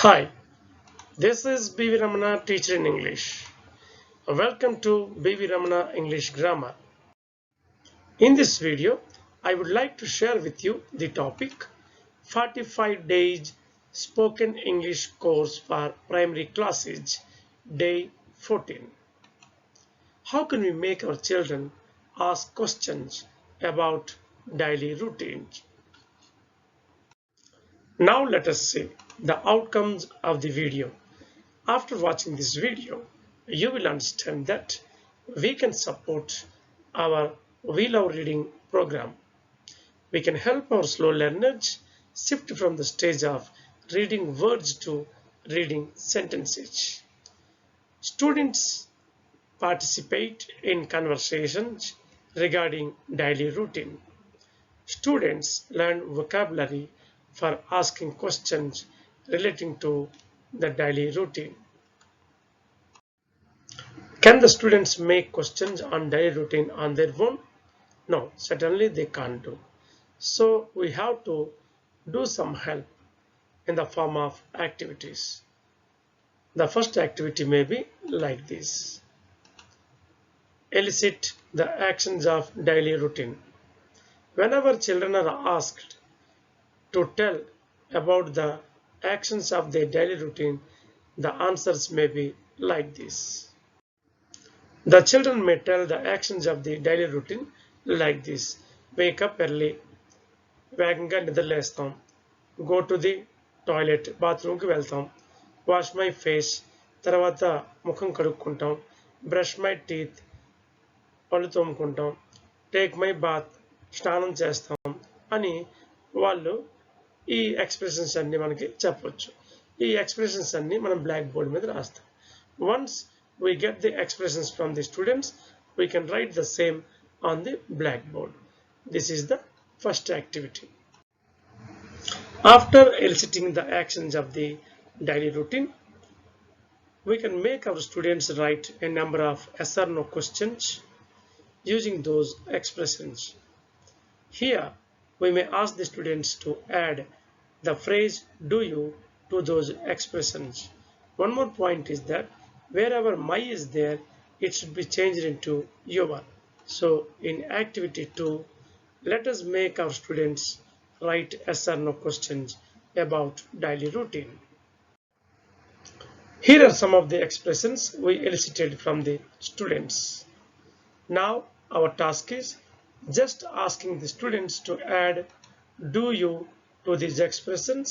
Hi, this is B.V. Ramana, teacher in English. Welcome to B.V. Ramana English Grammar. In this video, I would like to share with you the topic 45 days spoken English course for primary classes, day 14. How can we make our children ask questions about daily routines? Now let us see the outcomes of the video. After watching this video, you will understand that we can support our We Love Reading program. We can help our slow learners shift from the stage of reading words to reading sentences. Students participate in conversations regarding daily routine. Students learn vocabulary for asking questions relating to the daily routine. Can the students make questions on daily routine on their own? No, certainly they can't do. So we have to do some help in the form of activities. The first activity may be like this. Elicit the actions of daily routine. Whenever children are asked to tell about the actions of their daily routine, the answers may be like this. The children may tell the actions of the daily routine like this. Wake up early, వేగంగా నిద్రలేస్తాం, go to the toilet, బాత్రూమ్కి వెళ్తాం, wash my face, తర్వాత ముఖం కడుక్కుంటాం, brush my teeth, పళ్ళు తోముకుంటాం, take my bath, స్నానం చేస్తాం అని వాళ్ళు ఈ ఎక్స్ప్రెషన్స్ అన్ని మనకి చెప్పొచ్చు. ఈ ఎక్స్ప్రెషన్స్ అన్ని మనం బ్లాక్ బోర్డ్ మీద రాస్తాం. Once we get the expressions from the students, we can write the same on the blackboard. This is the first activity. After eliciting the actions of the daily routine, we can make our students write a number of yes or no questions using those expressions. Here, we may ask the students to add the phrase do you to those expressions. One more point is that wherever my is there, it should be changed into your. So in activity 2, let us make our students write yes or no questions about daily routine. Here are some of the expressions we elicited from the students. Now our task is just asking the students to add do you to these expressions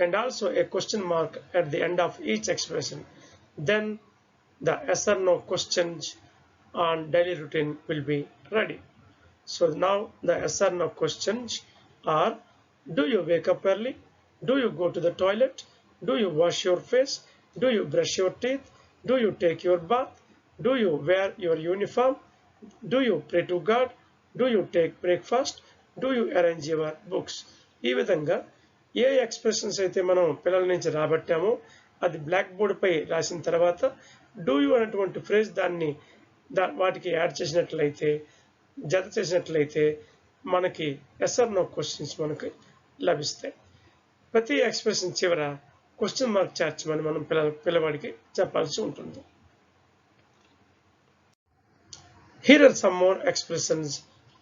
and also a question mark at the end of each expression. Then the yes or no questions on daily routine will be ready. So now the yes or no questions are: do you wake up early? Do you go to the toilet? Do you wash your face? Do you brush your teeth? Do you take your bath? Do you wear your uniform? Do you pray to God? Do you take breakfast? Do you arrange your books? ఈ విధంగా ఏ expressions అయితే మనం పిల్లల నుంచి రాబట్టామో అది black board పై రాసిన తర్వాత do you అనేటువంటి ఫ్రేజ్ దాన్ని వాటికి యాడ్ చేసినట్లయితే జత చేసినట్లయితే మనకి ఎస్ ఆర్ నో క్వశ్చన్స్ మనకి లభిస్తాయి. ప్రతి ఎక్స్ప్రెషన్ చివర క్వశ్చన్ మార్క్ చేర్చమని మనం పిల్లవాడికి చెప్పాల్సి ఉంటుంది. Here are some more expressions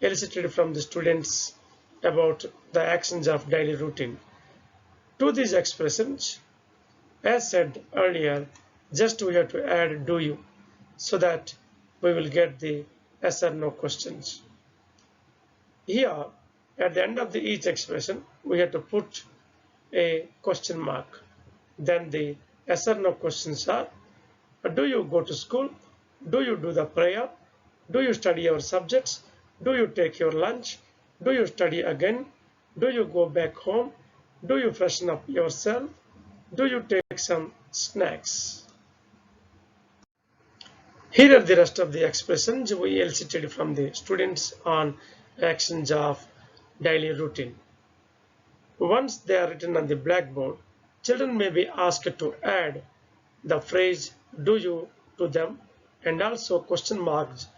elicited from the students about the actions of daily routine. To these expressions, as said earlier, just we have to add do you so that we will get the yes or no questions. Here, at the end of each expression, we have to put a question mark. Then the yes or no questions are: do you go to school? Do you do the prayer? Do you study your subjects? Do you take your lunch? Do you study again? Do you go back home? Do you freshen up yourself? Do you take some snacks? Here are the rest of the expressions we elicited from the students on actions of daily routine. Once they are written on the blackboard, children may be asked to add the phrase do you to them and also question marks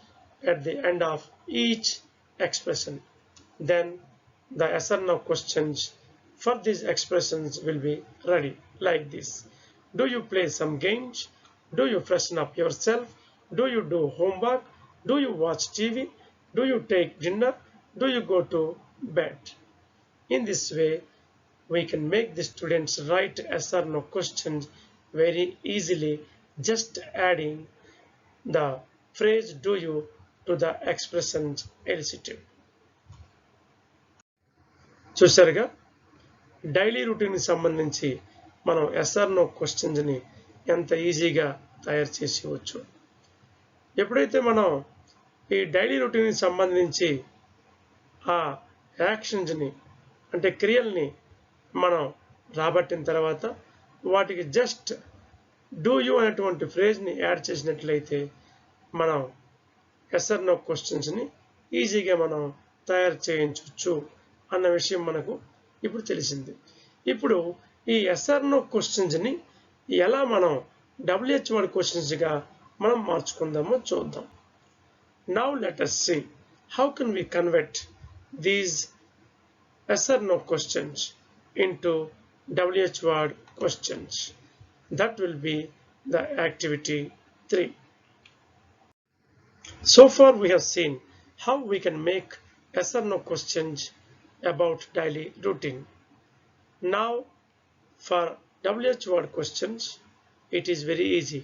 at the end of each expression. Then the yes or no questions for these expressions will be ready like this. Do you play some games? Do you freshen up yourself? Do you do homework? Do you watch TV? Do you take dinner? Do you go to bed? In this way, we can make the students write yes or no questions very easily, just adding the phrase do you to the expressions elicited. చూసారుగా daily routine కి సంబంధించి మనం SR no questions ని ఎంత ఈజీగా తయారు చేసేవచ్చు. ఎప్పుడైతే మనం ఈ డైలీ రొటీన్ కి సంబంధించి ఆ యాక్షన్స్ ని అంటే క్రియల్ని మనం రాబట్టిన తర్వాత వాటికి జస్ట్ డూ యూ అనేటువంటి ఫ్రేజ్ని యాడ్ చేసినట్లయితే మనం ఎస్ఆర్ నో క్వశ్చన్స్ని ఈజీగా మనం తయారు చేయించవచ్చు అన్న విషయం మనకు ఇప్పుడు తెలిసింది. ఇప్పుడు ఈ ఎస్ఆర్ నో క్వశ్చన్స్ని ఎలా మనం WH వర్డ్ క్వశ్చన్స్గా మనం మార్చుకుందామో చూద్దాం. Now let us see how can we convert these yes or no questions into WH word questions. That will be the activity 3. So far we have seen how we can make yes or no questions about daily routine. Now for WH word questions, it is very easy.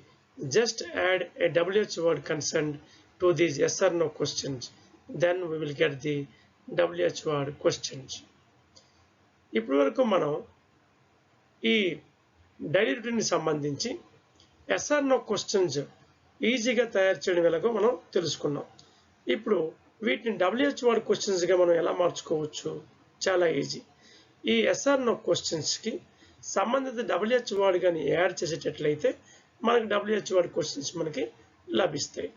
Just add a WH word consonant to these yes or no questions. Then we will get the WH word questions. ఇప్పటి వరకు మనం ఈ daily routine సంబంధించి yes or no questions ఈజీగా తయారు చేయడం ఎలాగో మనం తెలుసుకున్నాం. ఇప్పుడు వీటిని WH వర్డ్ క్వశ్చన్స్గా మనం ఎలా మార్చుకోవచ్చు? చాలా ఈజీ. ఈ ఎస్ ఆర్ నో క్వశ్చన్స్కి సంబంధిత WH వర్డ్ కానీ యాడ్ చేసేటట్లయితే మనకి WH వర్డ్ క్వశ్చన్స్ మనకి లభిస్తాయి.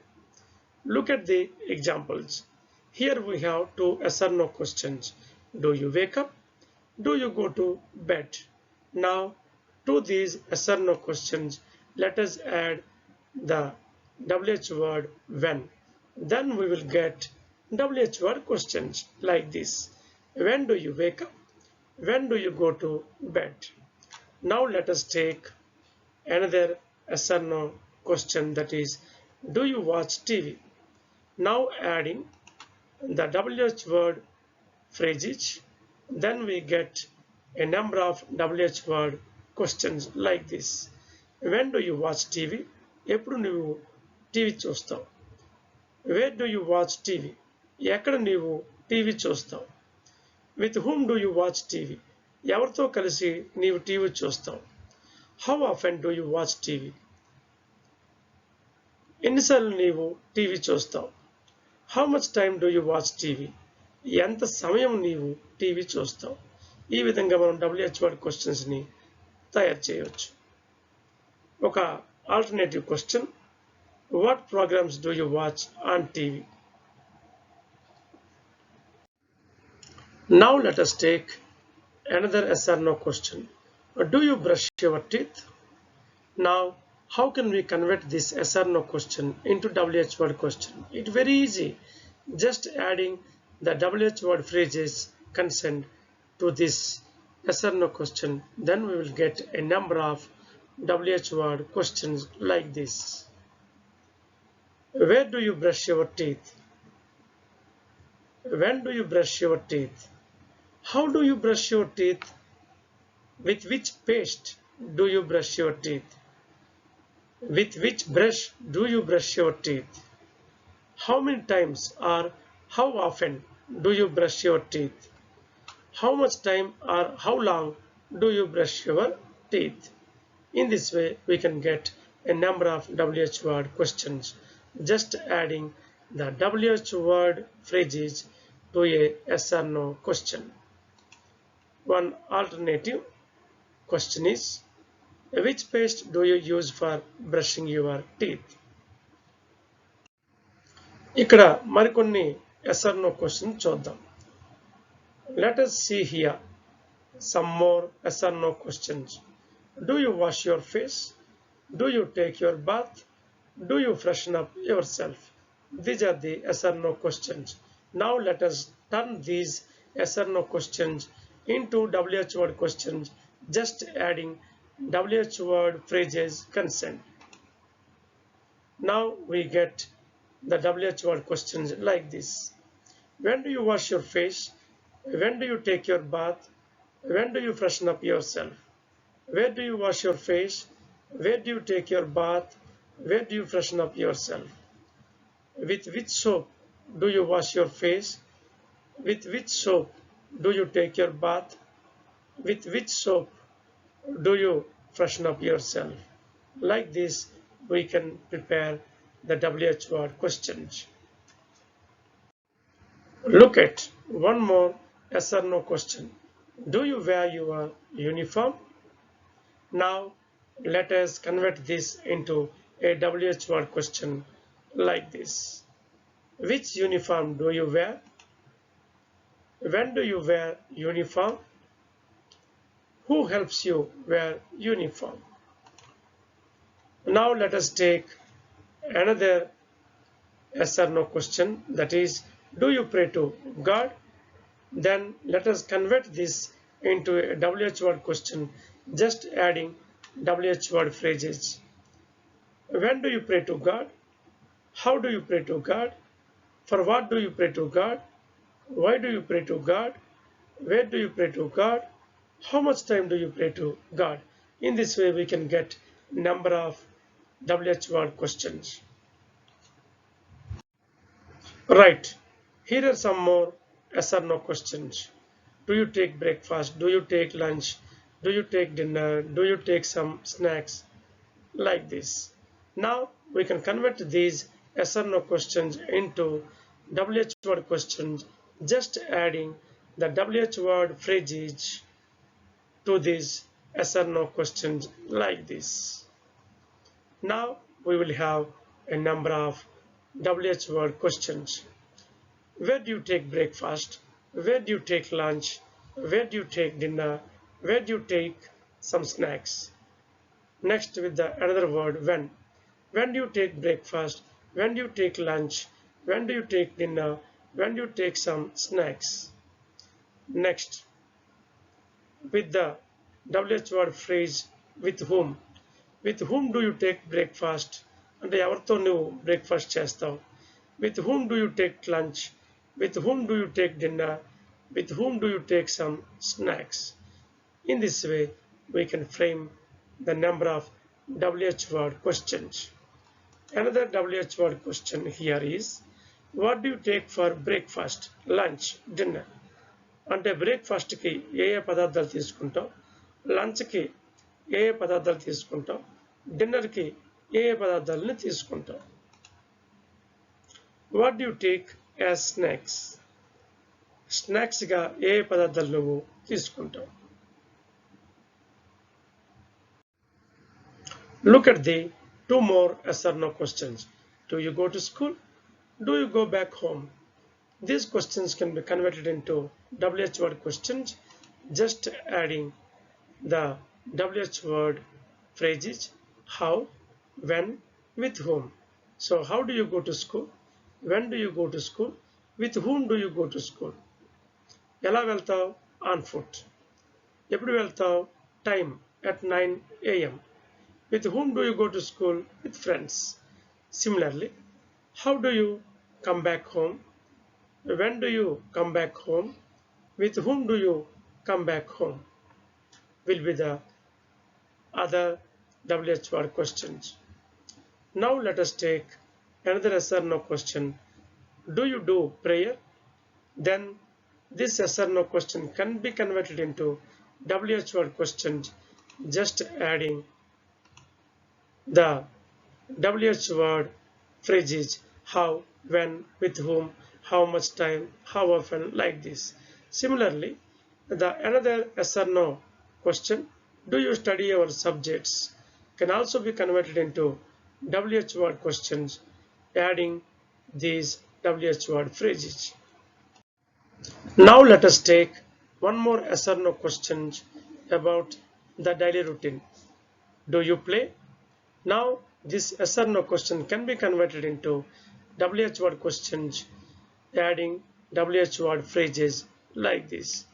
Look at the examples. Here we have 2 yes or no questions. Do you wake up? Do you go to bed? Now to these yes or no questions, let us add the WH word when. Then we will get WH word questions like this. When do you wake up? When do you go to bed? Now let us take another yes or no question, that is, do you watch TV? Now adding the WH word phrases, then we get a number of WH word questions like this. When do you watch TV? ఎప్పుడు నువ్వు TV చూస్తావు? Where do you watch TV? ఎక్కడ నీవు TV చూస్తావు? With whom do you watch TV? ఎవరితో కలిసి నీవు TV చూస్తావు? How often do you watch TV? ఎన్నిసార్లు నీవు టీవీ చూస్తావు? How much time do you watch TV? ఎంత సమయం నీవు టీవీ చూస్తావు? ఈ విధంగా మనం WH వర్డ్ క్వశ్చన్స్ని తయారు చేయవచ్చు. ఒక alternative question, what programmes do you watch on TV? Now let us take another yes or no question. Do you brush your teeth? Now how can we convert this yes or no question into WH word question? It's very easy. Just adding the WH word phrases consent to this yes or no question, then we will get a number of WH word questions like this. Where do you brush your teeth? When do you brush your teeth? How do you brush your teeth? With which paste do you brush your teeth? With which brush do you brush your teeth? How many times or how often do you brush your teeth? How much time or how long do you brush your teeth? In this way, we can get a number of WH word questions, just adding the WH word phrases to a yes or no question. One alternative question is, which paste do you use for brushing your teeth? ఇక్కడ మరికొన్ని yes or no questions చూద్దాం. Let us see here some more yes or no questions. Do you wash your face? Do you take your bath? Do you freshen up yourself? These are the yes or no questions. Now let us turn these yes or no questions into WH word questions, just adding WH word phrases consent. Now we get the WH word questions like this. When do you wash your face? When do you take your bath? When do you freshen up yourself? Where do you wash your face? Where do you take your bath? Where do you freshen up yourself? With which soap do you wash your face? With which soap do you take your bath? With which soap do you freshen up yourself? Like this, we can prepare the WH word questions. Look at one more yes or no question. Do you wear your uniform? Now, let us convert this into a WH word question like this. Which uniform do you wear? When do you wear uniform? Who helps you wear uniform? Now let us take another yes or no question, that is, do you pray to God? Then let us convert this into a WH word question, just adding WH word phrases. When do you pray to God? How do you pray to God? For what do you pray to God? Why do you pray to God? Where do you pray to God? How much time do you pray to God? In this way, we can get number of WH word questions. Right. Here are some more yes or no questions. Do you take breakfast? Do you take lunch? Do you take dinner? Do you take some snacks? Like this. Now we can convert these yes or no questions into WH word questions, just adding the WH word phrases to these yes or no questions like this. Now we will have a number of WH word questions. Where do you take breakfast? Where do you take lunch? Where do you take dinner? Where do you take some snacks? Next with the another word, when. When do you take breakfast? When do you take lunch? When do you take dinner? When do you take some snacks? Next with the WH word phrase, with whom. With whom do you take breakfast? అంటే ఎవరితో నువ్వు breakfast చేస్తావు? With whom do you take lunch? With whom do you take dinner? With whom do you take some snacks? In this way, we can frame the number of WH word questions. Another WH word question here is, what do you take for breakfast, lunch, dinner? అంటే బ్రేక్ఫాస్ట్కి ఏ ఏ పదార్థాలు తీసుకుంటాం, లంచ్కి ఏ ఏ పదార్థాలు తీసుకుంటాం, డిన్నర్కి ఏ ఏ పదార్థాలని తీసుకుంటాం. What do you take as snacks? స్నాక్స్గా ఏ ఏ పదార్థాలు నువ్వు తీసుకుంటావు. Look at the two more yes or no questions. Do you go to school? Do you go back home? These questions can be converted into WH word questions, just adding the WH word phrases, how, when, with whom. So how do you go to school? When do you go to school? With whom do you go to school? ఎలా వెళ్తావు? On foot. ఎప్పుడు వెళ్తావు? Time at 9 a.m. With whom do you go to school? With friends. Similarly, how do you come back home? When do you come back home? With whom do you come back home? Will be the other WH word questions. Now let us take another yes or no question. Do you do prayer? Then this yes or no question can be converted into WH word questions, just adding the WH word phrases, how, when, with whom, how much time, how often, like this. Similarly, the another yes or no question, do you study your subjects, can also be converted into WH word questions, adding these WH word phrases. Now let us take one more yes or no question about the daily routine. Do you play? Now this yes or no question can be converted into WH word questions, adding WH word phrases like this.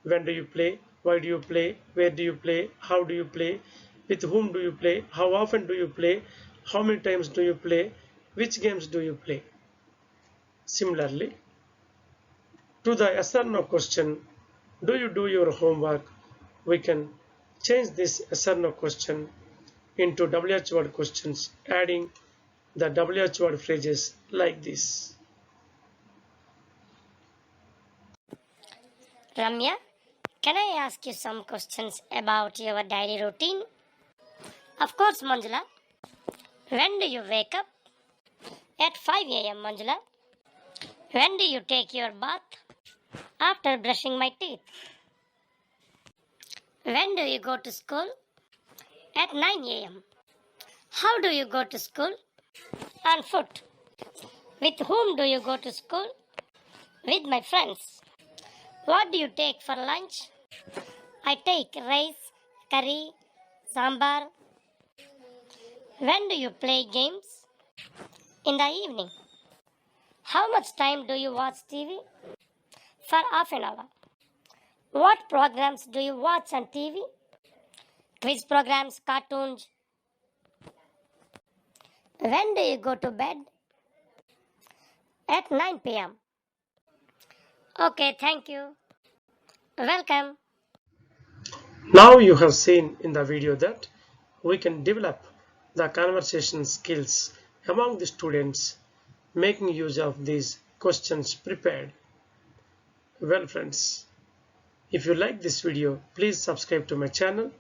When do you play? Why do you play? Where do you play? How do you play? With whom do you play? How often do you play? How many times do you play? Which games do you play? Similarly, to the yes or no question, do you do your homework? We can change this yes or no question into WH word questions, adding the WH word phrases like this. Ramya, can I ask you some questions about your daily routine? Of course, Manjula. When do you wake up? At 5 a.m., Manjula. When do you take your bath? After brushing my teeth. When do you go to school? At 9 a.m. How do you go to school? On foot. With whom do you go to school? With my friends. What do you take for lunch? I take rice, curry, sambar. When do you play games? In the evening. How much time do you watch TV? For half an hour. What programs do you watch on TV? Quiz programs, cartoons. When do you go to bed? At 9 p.m. Okay, thank you. Welcome. Now you have seen in the video that we can develop the conversation skills among the students making use of these questions prepared. Well friends, if you like this video, please subscribe to my channel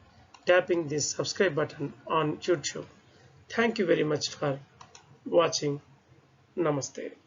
tapping this subscribe button on YouTube. Thank you very much for watching. Namaste.